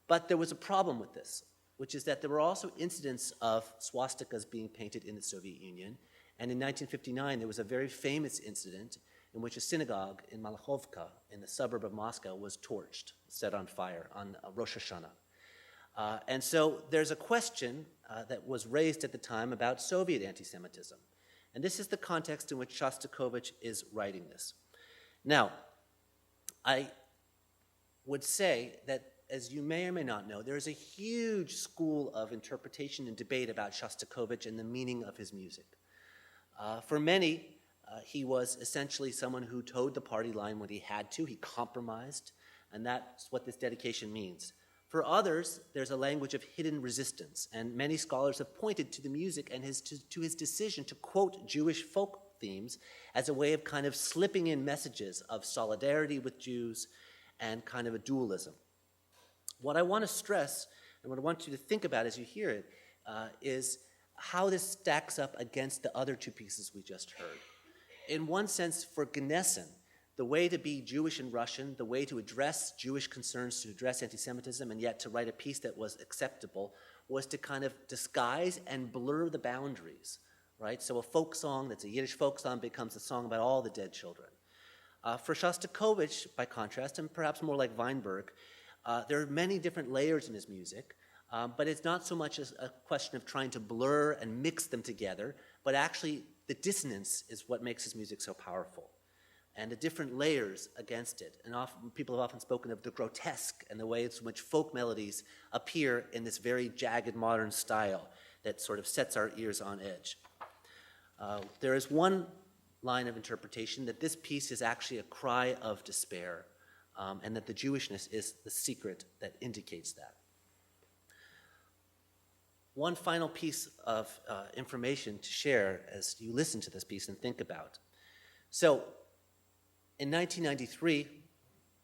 But there was a problem with this, which is that there were also incidents of swastikas being painted in the Soviet Union, and in 1959 there was a very famous incident in which a synagogue in Malachovka, in the suburb of Moscow, was torched, set on fire on Rosh Hashanah. And so there's a question that was raised at the time about Soviet anti-Semitism. And this is the context in which Shostakovich is writing this. Now, I would say that, as you may or may not know, there is a huge school of interpretation and debate about Shostakovich and the meaning of his music. For many, he was essentially someone who towed the party line when he had to. He compromised, and that's what this dedication means. For others, there's a language of hidden resistance, and many scholars have pointed to the music and to his decision to quote Jewish folk themes as a way of kind of slipping in messages of solidarity with Jews and kind of a dualism. What I want to stress, and what I want you to think about as you hear it, is how this stacks up against the other two pieces we just heard. In one sense, for Gnesin, the way to be Jewish and Russian, the way to address Jewish concerns, to address anti-Semitism, and yet to write a piece that was acceptable, was to kind of disguise and blur the boundaries, right? So a folk song that's a Yiddish folk song becomes a song about all the dead children. For Shostakovich, by contrast, and perhaps more like Weinberg, there are many different layers in his music, but it's not so much as a question of trying to blur and mix them together, but actually the dissonance is what makes his music so powerful, and the different layers against it. And often, people have often spoken of the grotesque and the ways in which folk melodies appear in this very jagged modern style that sort of sets our ears on edge. There is one line of interpretation that this piece is actually a cry of despair, and that the Jewishness is the secret that indicates that. One final piece of information to share as you listen to this piece and think about. So, in 1993,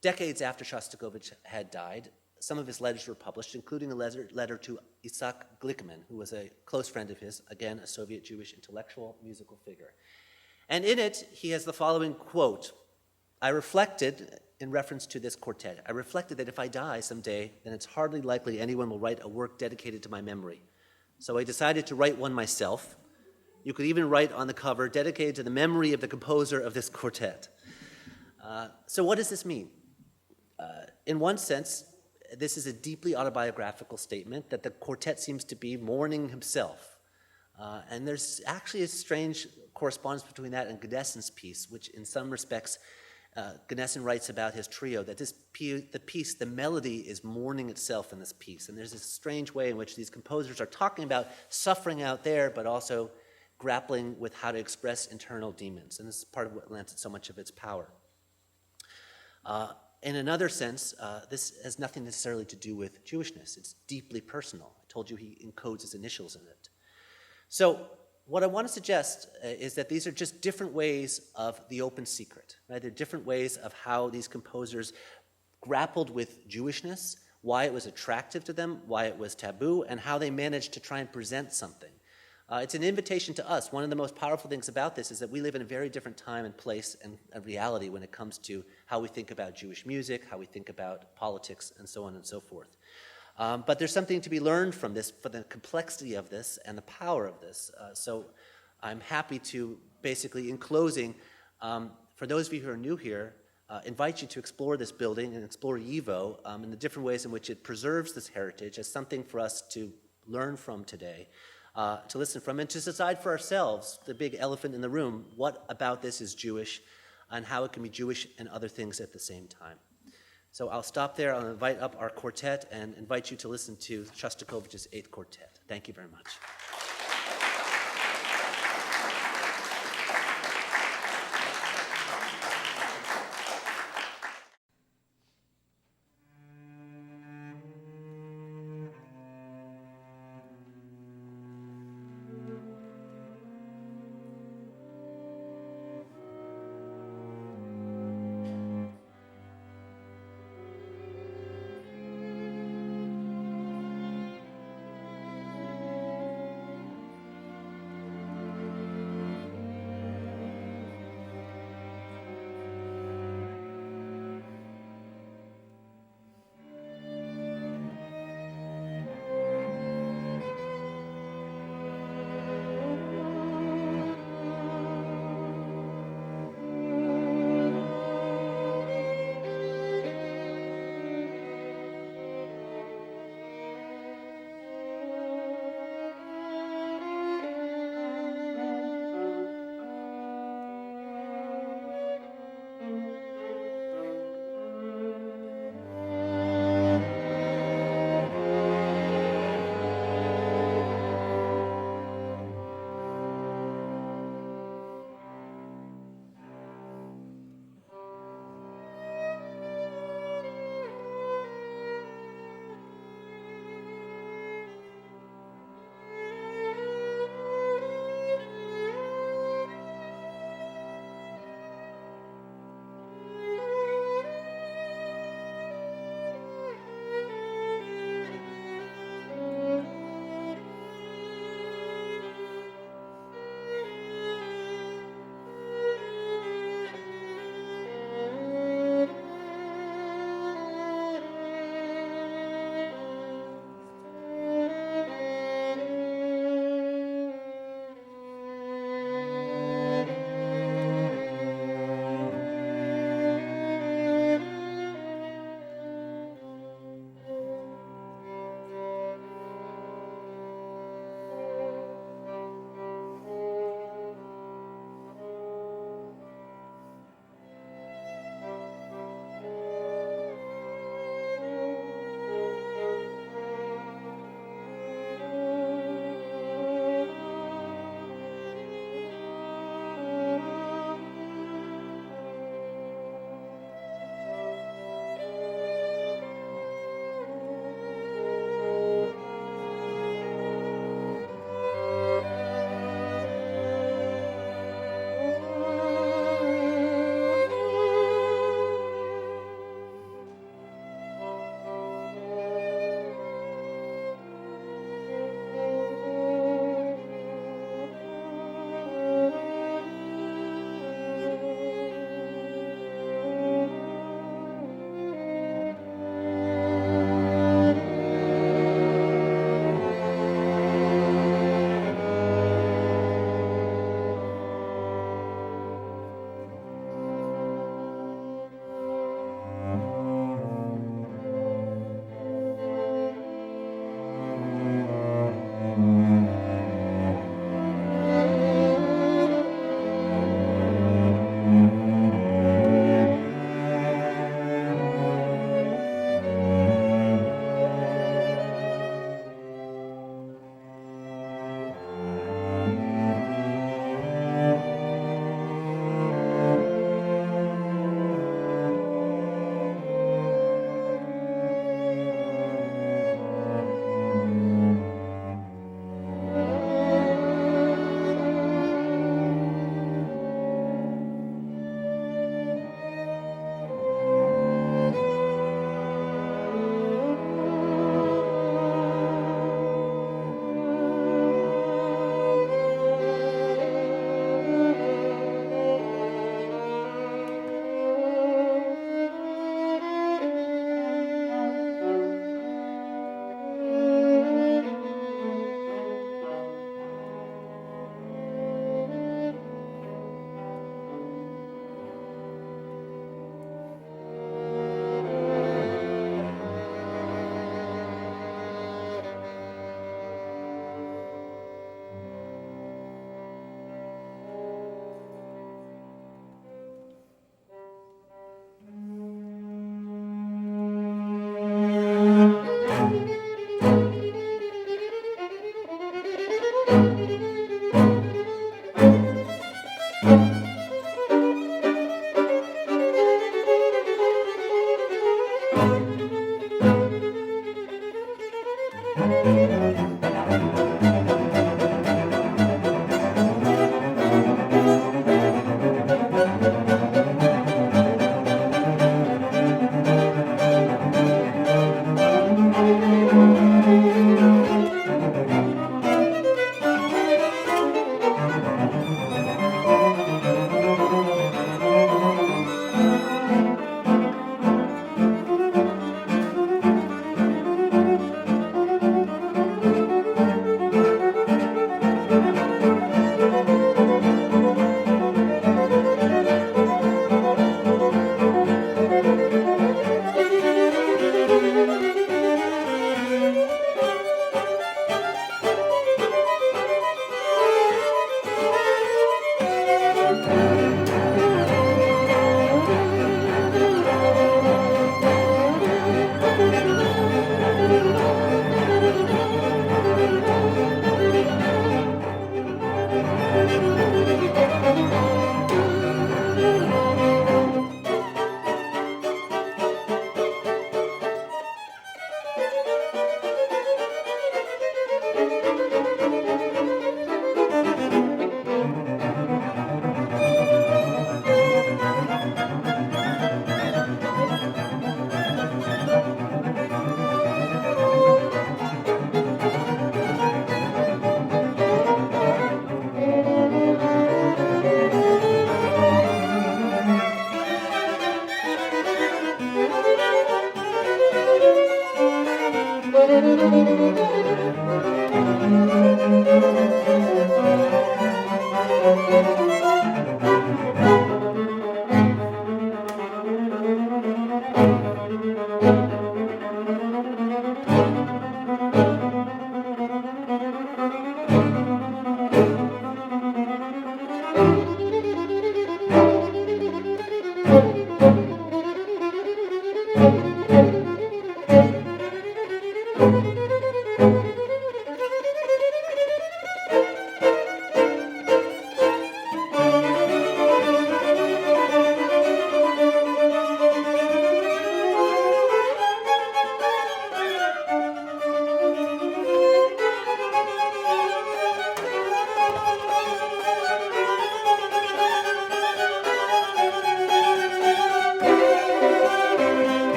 decades after Shostakovich had died, some of his letters were published, including a letter to Isaac Glickman, who was a close friend of his, again, a Soviet Jewish intellectual, musical figure. And in it, he has the following quote: "I reflected," in reference to this quartet, "I reflected that if I die someday, then it's hardly likely anyone will write a work dedicated to my memory. So I decided to write one myself. You could even write on the cover, dedicated to the memory of the composer of this quartet." So what does this mean? In one sense, this is a deeply autobiographical statement that the quartet seems to be mourning himself. And there's actually a strange correspondence between that and Gnesin's piece, which in some respects, Gnesin writes about his trio, that the melody is mourning itself in this piece. And there's this strange way in which these composers are talking about suffering out there, but also grappling with how to express internal demons. And this is part of what lends it so much of its power. In another sense, this has nothing necessarily to do with Jewishness. It's deeply personal. I told you he encodes his initials in it. So what I want to suggest is that these are just different ways of the open secret, right? They're different ways of how these composers grappled with Jewishness, why it was attractive to them, why it was taboo, and how they managed to try and present something. It's an invitation to us. One of the most powerful things about this is that we live in a very different time and place and reality when it comes to how we think about Jewish music, how we think about politics, and so on and so forth. But there's something to be learned from this, for the complexity of this and the power of this. So I'm happy to basically, in closing, for those of you who are new here, invite you to explore this building and explore YIVO in the different ways in which it preserves this heritage as something for us to learn from today, to listen from, and to decide for ourselves, the big elephant in the room, what about this is Jewish and how it can be Jewish and other things at the same time. So I'll stop there. I'll invite up our quartet and invite you to listen to Shostakovich's Eighth Quartet. Thank you very much.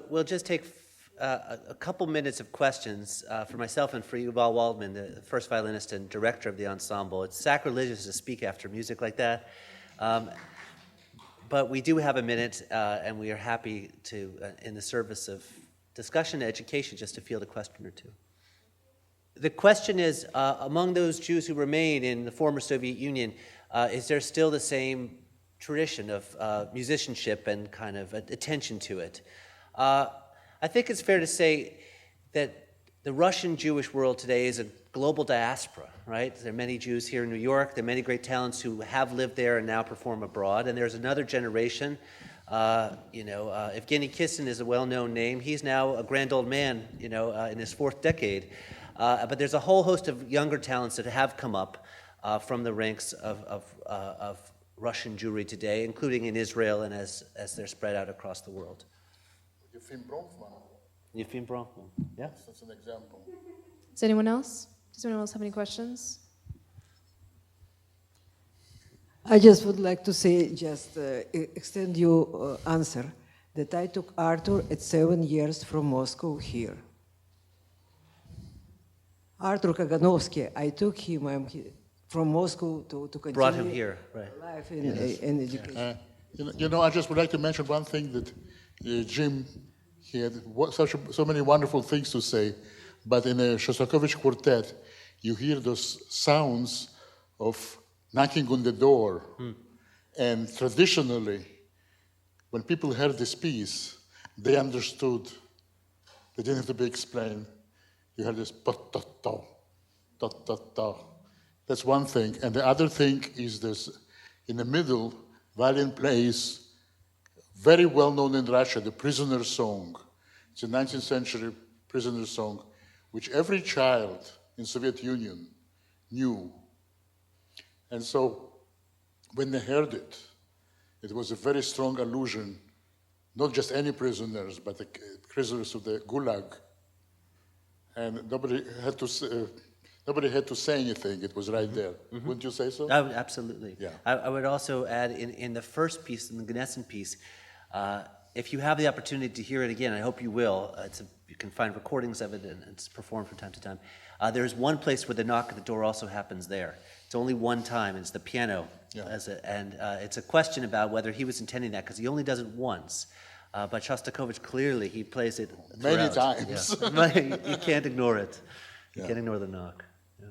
we'll just take a couple minutes of questions for myself and for Yuval Waldman, the first violinist and director of the ensemble. It's sacrilegious to speak after music like that, but we do have a minute, and we are happy to, in the service of discussion and education, just to field a question or two. The question is, among those Jews who remain in the former Soviet Union, is there still the same tradition of musicianship and kind of attention to it? I think it's fair to say that the Russian Jewish world today is a global diaspora, right? There are many Jews here in New York. There are many great talents who have lived there and now perform abroad. And there's another generation. Evgeny Kissin is a well-known name. He's now a grand old man, in his fourth decade. But there's a whole host of younger talents that have come up from the ranks of Russian Jewry today, including in Israel and as they're spread out across the world. Yefim Bronfman. Yefim Bronfman, yeah. That's an example. Does anyone else have any questions? I just would like to say, extend your answer, that I took Arthur at 7 years from Moscow here. Arthur Kaganovsky, I took him from Moscow to continue. Brought him here, right. Life in education. I just would like to mention one thing that Jim, he had so many wonderful things to say, but in a Shostakovich quartet, you hear those sounds of knocking on the door. And traditionally, when people heard this piece, they understood. They didn't have to be explained. You heard this pa-ta-ta, ta-ta-ta. That's one thing. And the other thing is this, in the middle, violin plays, very well known in Russia, the prisoner song. It's a 19th century prisoner song, which every child in Soviet Union knew. And so when they heard it, it was a very strong allusion, not just any prisoners, but the prisoners of the Gulag. And nobody had to say anything. It was right there. Mm-hmm. Wouldn't you say so? Absolutely. Yeah. I would also add in the first piece, in the Gnesin piece, if you have the opportunity to hear it again, I hope you will. You can find recordings of it, and it's performed from time to time. There's one place where the knock at the door also happens there. It's only one time, and it's the piano. Yeah. It's a question about whether he was intending that, because he only does it once. But Shostakovich, clearly, he plays it throughout. Many times. Yeah. You can't ignore it. You can't ignore the knock. Yeah.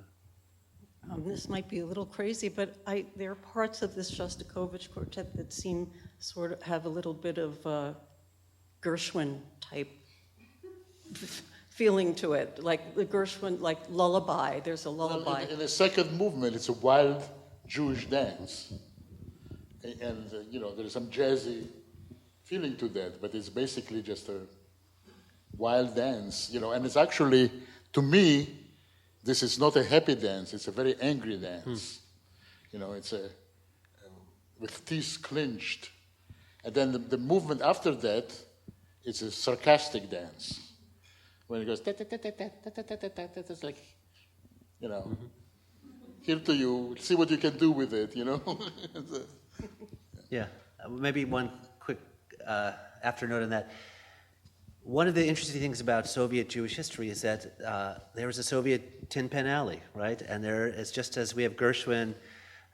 This might be a little crazy, but there are parts of this Shostakovich quartet that seem sort of have a little bit of Gershwin-type feeling to it, like the Gershwin, like lullaby. There's a lullaby. In the second movement, it's a wild Jewish dance. And there is some jazzy feeling to that, but it's basically just a wild dance, and it's actually, to me, this is not a happy dance, it's a very angry dance. It's with teeth clenched. And then the movement after that, it's a sarcastic dance. When it goes, it's like, here to you, see what you can do with it, Yeah, maybe one quick afternote on that. One of the interesting things about Soviet Jewish history is that there was a Soviet Tin Pan Alley, right? And there is, just as we have Gershwin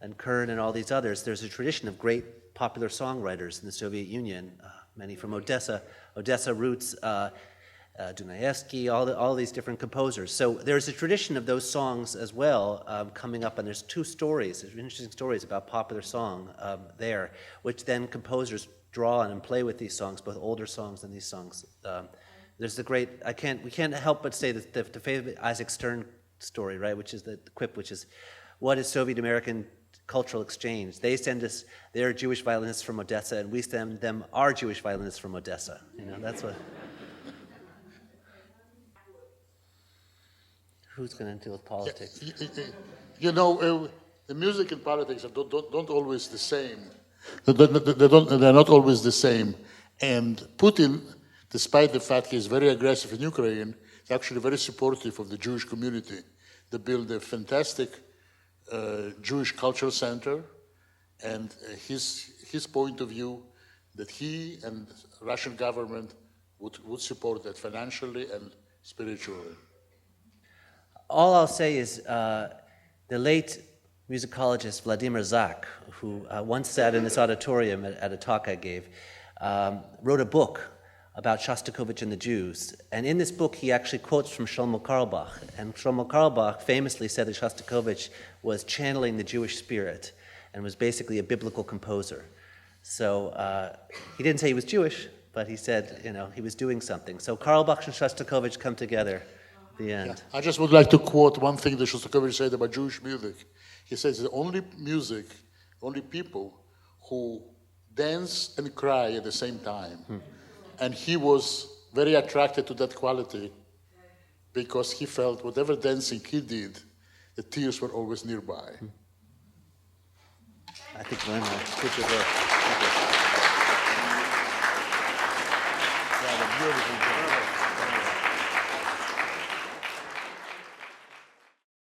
and Kern and all these others, there's a tradition of great popular songwriters in the Soviet Union, many from Odessa roots, Dunayevsky, all these different composers. So there's a tradition of those songs as well coming up, and there's there's interesting stories about popular song there, which then composers draw on and play with these songs, both older songs and these songs. There's the great, we can't help but say that the favorite Isaac Stern story, right, which is the quip, which is, what is Soviet-American cultural exchange? They send us their Jewish violinists from Odessa, and we send them our Jewish violinists from Odessa. That's what... Who's going to deal with politics? The music and politics don't always the same. They're not always the same. And Putin, despite the fact he's very aggressive in Ukraine, is actually very supportive of the Jewish community. They built a fantastic Jewish cultural center, and his point of view that he and Russian government would support that financially and spiritually. All I'll say is the late musicologist Vladimir Zak, who once sat in this auditorium at a talk I gave, wrote a book about Shostakovich and the Jews. And in this book, he actually quotes from Shlomo Carlebach. And Shlomo Carlebach famously said that Shostakovich was channeling the Jewish spirit and was basically a biblical composer. So he didn't say he was Jewish, but he said, he was doing something. So Carlebach and Shostakovich come together at the end. Yeah. I just would like to quote one thing that Shostakovich said about Jewish music. He says the only people who dance and cry at the same time. And he was very attracted to that quality because he felt whatever dancing he did, the tears were always nearby. I think very much. Good to hear.